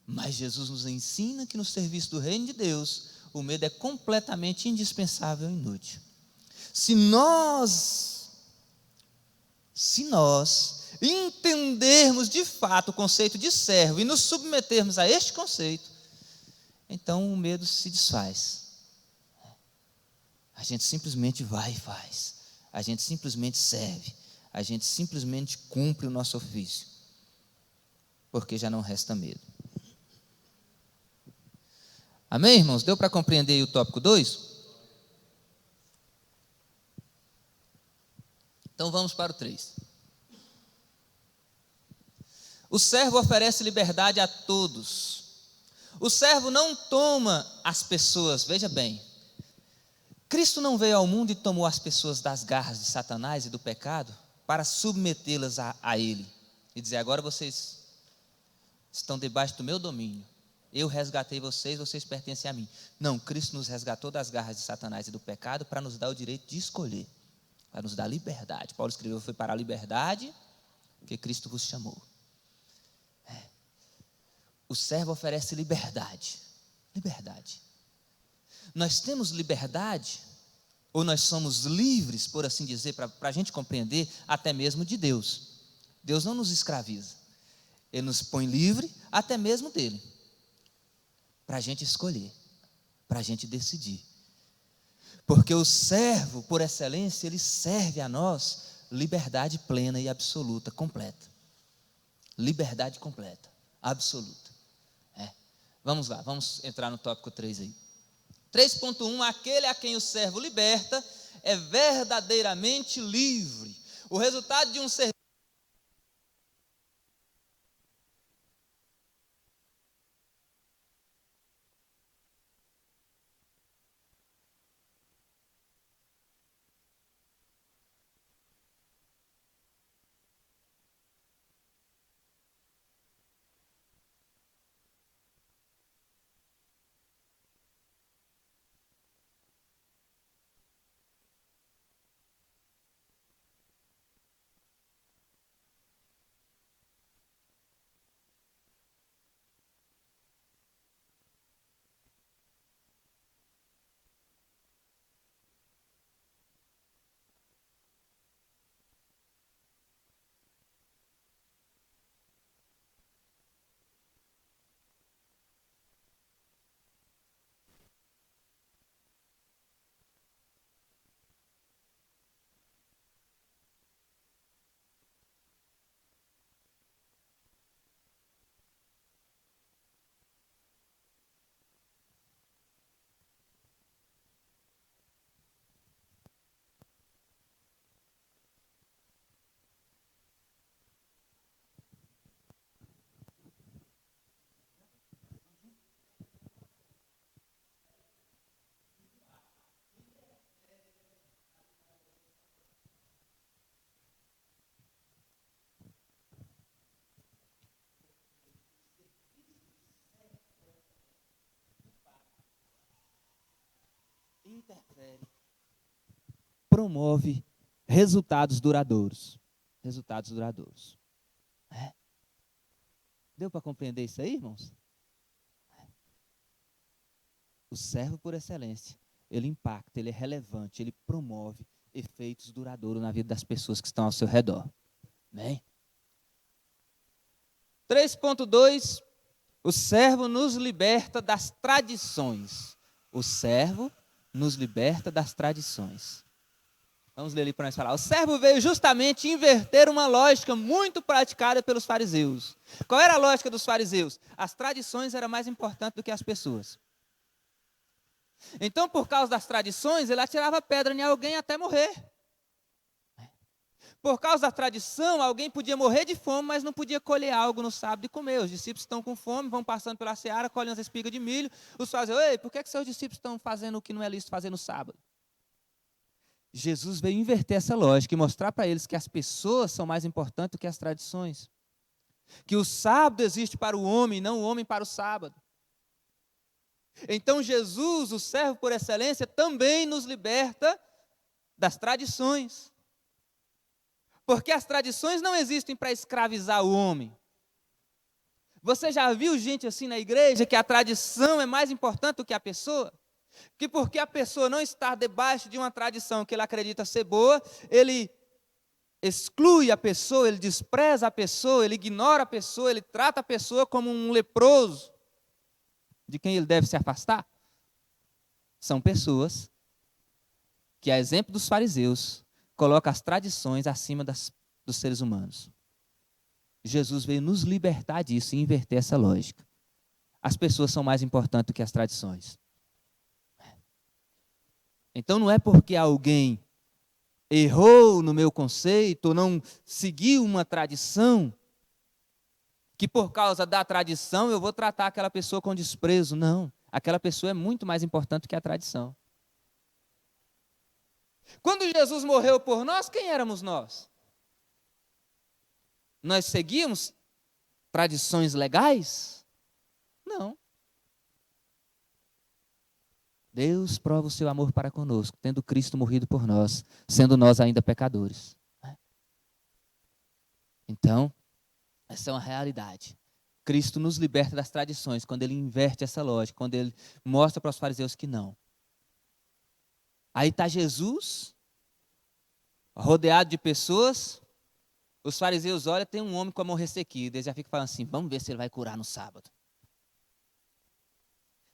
Mas Jesus nos ensina que no serviço do reino de Deus, o medo é completamente indispensável e inútil. Se nós entendermos de fato o conceito de servo e nos submetermos a este conceito, então o medo se desfaz. A gente simplesmente vai e faz. A gente simplesmente serve. A gente simplesmente cumpre o nosso ofício. Porque já não resta medo. Amém, irmãos? Deu para compreender aí o tópico 2? Então vamos para o 3. O servo oferece liberdade a todos. O servo não toma as pessoas, veja bem, Cristo não veio ao mundo e tomou as pessoas das garras de Satanás e do pecado para submetê-las a Ele e dizer: agora vocês estão debaixo do meu domínio, eu resgatei vocês, vocês pertencem a mim. Não, Cristo nos resgatou das garras de Satanás e do pecado para nos dar o direito de escolher, para nos dar liberdade. Paulo escreveu: foi para a liberdade que Cristo vos chamou. O servo oferece liberdade. Liberdade. Nós temos liberdade, ou nós somos livres, por assim dizer, para a gente compreender, até mesmo de Deus. Deus não nos escraviza. Ele nos põe livre, até mesmo dele, para a gente escolher, para a gente decidir. Porque o servo, por excelência, ele serve a nós liberdade plena e absoluta, completa. Liberdade completa, absoluta. Vamos lá, vamos entrar no tópico 3 aí. 3.1, aquele a quem o servo liberta é verdadeiramente livre. O resultado de um serviço interfere, promove resultados duradouros. Resultados duradouros. Deu para compreender isso aí, irmãos? O servo por excelência, ele impacta, ele é relevante, ele promove efeitos duradouros na vida das pessoas que estão ao seu redor. Amém? 3.2, o servo nos liberta das tradições. O servo nos liberta das tradições. Vamos ler ali para nós falar. O servo veio justamente inverter uma lógica muito praticada pelos fariseus. Qual era a lógica dos fariseus? As tradições eram mais importantes do que as pessoas. Então, por causa das tradições, ele atirava pedra em alguém até morrer. Por causa da tradição, alguém podia morrer de fome, mas não podia colher algo no sábado e comer. Os discípulos estão com fome, vão passando pela seara, colhem as espigas de milho. Os fariseus, ei, por que seus discípulos estão fazendo o que não é lícito fazer no sábado? Jesus veio inverter essa lógica e mostrar para eles que as pessoas são mais importantes do que as tradições. Que o sábado existe para o homem, não o homem para o sábado. Então Jesus, o servo por excelência, também nos liberta das tradições. Porque as tradições não existem para escravizar o homem. Você já viu gente assim na igreja que a tradição é mais importante do que a pessoa? Que porque a pessoa não está debaixo de uma tradição que ele acredita ser boa, ele exclui a pessoa, ele despreza a pessoa, ele ignora a pessoa, ele trata a pessoa como um leproso, de quem ele deve se afastar. São pessoas que, a exemplo dos fariseus, colocam as tradições acima dos seres humanos. Jesus veio nos libertar disso e inverter essa lógica. As pessoas são mais importantes do que as tradições. Então não é porque alguém errou no meu conceito ou não seguiu uma tradição que por causa da tradição eu vou tratar aquela pessoa com desprezo. Não, aquela pessoa é muito mais importante que a tradição. Quando Jesus morreu por nós, quem éramos nós? Nós seguíamos tradições legais? Não. Deus prova o seu amor para conosco, tendo Cristo morrido por nós, sendo nós ainda pecadores. Então, essa é uma realidade. Cristo nos liberta das tradições, quando Ele inverte essa lógica, quando Ele mostra para os fariseus que não. Aí está Jesus, rodeado de pessoas, os fariseus olham, tem um homem com a mão ressequida, eles já ficam falando assim, vamos ver se ele vai curar no sábado.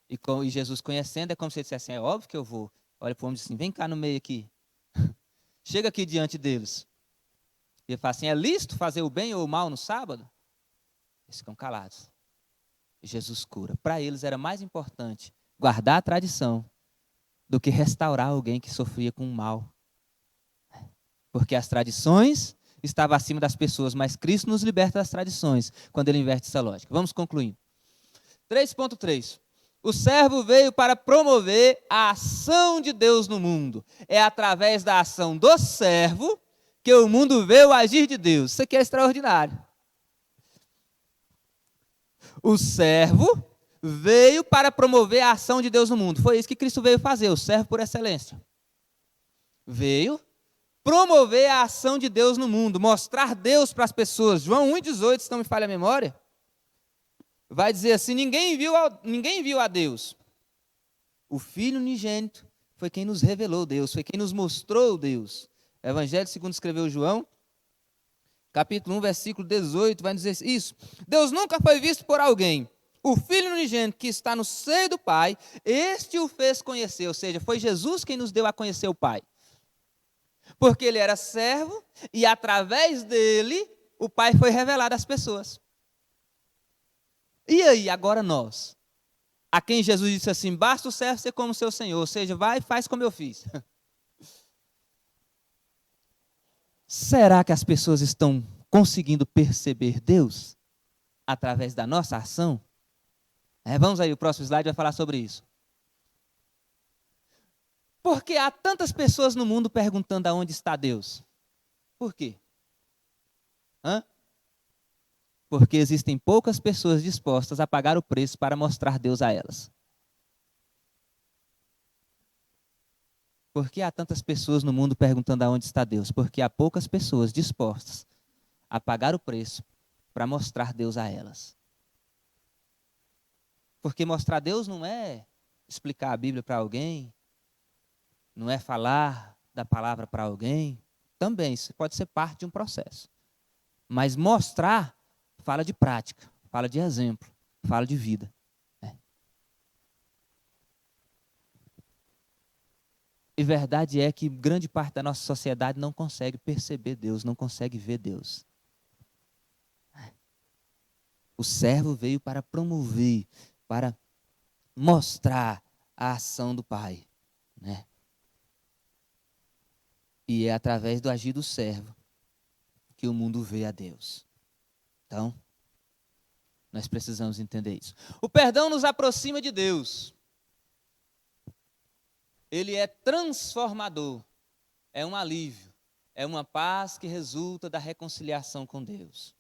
E Jesus conhecendo, é como se ele dissesse assim, é óbvio que eu vou. Olha para o homem e diz assim, vem cá no meio aqui. Chega aqui diante deles. E ele fala assim, é lícito fazer o bem ou o mal no sábado? Eles ficam calados. E Jesus cura. Para eles era mais importante guardar a tradição do que restaurar alguém que sofria com o mal. Porque as tradições estavam acima das pessoas, mas Cristo nos liberta das tradições, quando Ele inverte essa lógica. Vamos concluindo. 3.3. O servo veio para promover a ação de Deus no mundo. É através da ação do servo que o mundo vê o agir de Deus. Isso aqui é extraordinário. O servo veio para promover a ação de Deus no mundo. Foi isso que Cristo veio fazer, o servo por excelência. Veio promover a ação de Deus no mundo, mostrar Deus para as pessoas. João 1,18, se não me falha a memória, vai dizer assim, ninguém viu a Deus. O Filho unigênito foi quem nos revelou Deus, foi quem nos mostrou Deus. Evangelho segundo escreveu João, capítulo 1, versículo 18, vai dizer isso. Deus nunca foi visto por alguém. O Filho unigênito que está no seio do Pai, este o fez conhecer. Ou seja, foi Jesus quem nos deu a conhecer o Pai. Porque ele era servo e através dele o Pai foi revelado às pessoas. E aí, agora nós, a quem Jesus disse assim, basta o servo ser como seu Senhor, ou seja, vai e faz como eu fiz. Será que as pessoas estão conseguindo perceber Deus através da nossa ação? Vamos aí, o próximo slide vai falar sobre isso. Porque há tantas pessoas no mundo perguntando aonde está Deus. Por quê? Porque existem poucas pessoas dispostas a pagar o preço para mostrar Deus a elas. Por que há tantas pessoas no mundo perguntando aonde está Deus? Porque há poucas pessoas dispostas a pagar o preço para mostrar Deus a elas. Porque mostrar Deus não é explicar a Bíblia para alguém, não é falar da palavra para alguém. Também, isso pode ser parte de um processo. Mas mostrar fala de prática, fala de exemplo, fala de vida. E verdade é que grande parte da nossa sociedade não consegue perceber Deus, não consegue ver Deus. O servo veio para promover, para mostrar a ação do Pai, né? E é através do agir do servo que o mundo vê a Deus. Então, nós precisamos entender isso. O perdão nos aproxima de Deus. Ele é transformador, é um alívio, é uma paz que resulta da reconciliação com Deus.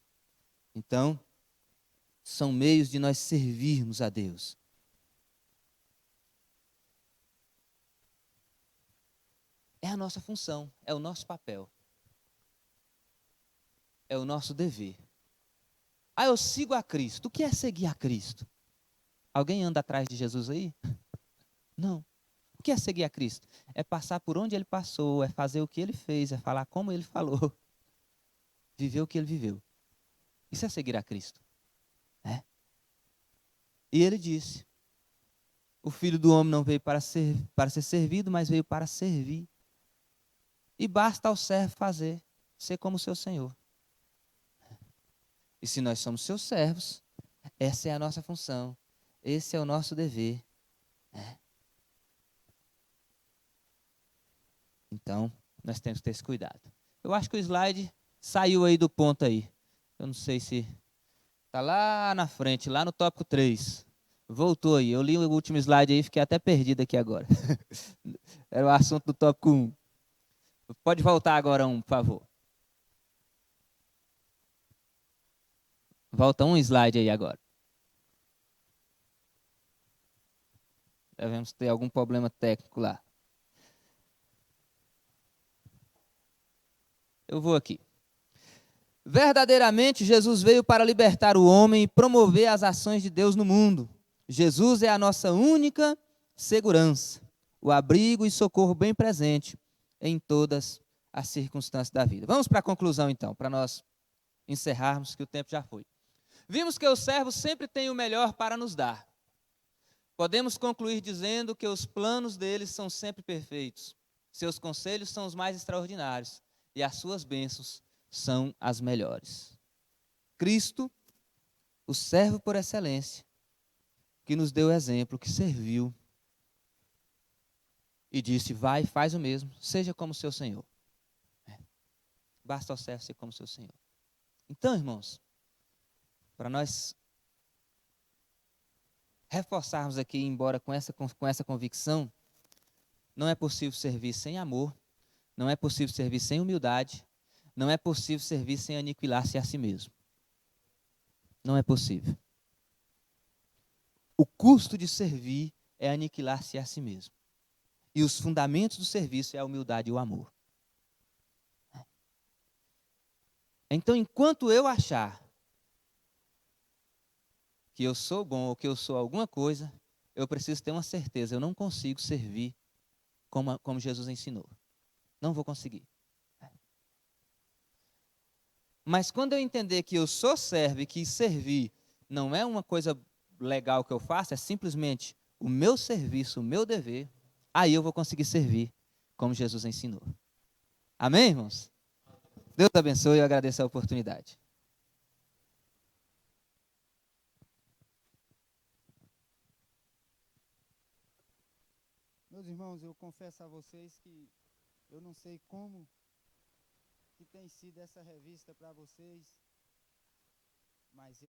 Então, são meios de nós servirmos a Deus. É a nossa função, é o nosso papel, é o nosso dever. Ah, eu sigo a Cristo. O que é seguir a Cristo? Alguém anda atrás de Jesus aí? Não. O que é seguir a Cristo? É passar por onde Ele passou, é fazer o que Ele fez, é falar como Ele falou, viver o que Ele viveu. Isso é seguir a Cristo. E Ele disse, o Filho do Homem não veio para ser servido, mas veio para servir. E basta ao servo fazer, ser como o seu Senhor. E se nós somos seus servos, essa é a nossa função, esse é o nosso dever. Então, nós temos que ter esse cuidado. Eu acho que o slide saiu aí do ponto aí. Eu não sei se está lá na frente, lá no tópico 3. Voltou aí. Eu li o último slide aí e fiquei até perdido aqui agora. Era o assunto do tópico 1. Pode voltar agora por favor. Volta um slide aí agora. Devemos ter algum problema técnico lá. Eu vou aqui. Verdadeiramente, Jesus veio para libertar o homem e promover as ações de Deus no mundo. Jesus é a nossa única segurança, o abrigo e socorro bem presente em todas as circunstâncias da vida. Vamos para a conclusão então, para nós encerrarmos, que o tempo já foi. Vimos que o servo sempre tem o melhor para nos dar. Podemos concluir dizendo que os planos deles são sempre perfeitos, seus conselhos são os mais extraordinários e as suas bênçãos são as melhores. Cristo, o servo por excelência, que nos deu exemplo, que serviu e disse, vai, faz o mesmo, seja como seu Senhor. Basta ao servo ser como seu Senhor. Então, irmãos, para nós reforçarmos aqui, embora com essa convicção, não é possível servir sem amor, não é possível servir sem humildade, não é possível servir sem aniquilar-se a si mesmo. Não é possível. O custo de servir é aniquilar-se a si mesmo. E os fundamentos do serviço é a humildade e o amor. Então, enquanto eu achar que eu sou bom ou que eu sou alguma coisa, eu preciso ter uma certeza, eu não consigo servir como Jesus ensinou. Não vou conseguir. Mas quando eu entender que eu sou servo e que servir não é uma coisa legal que eu faço, é simplesmente o meu serviço, o meu dever, aí eu vou conseguir servir como Jesus ensinou. Amém, irmãos? Deus abençoe e eu agradeço a oportunidade. Meus irmãos, eu confesso a vocês que eu não sei como que tem sido essa revista para vocês, mas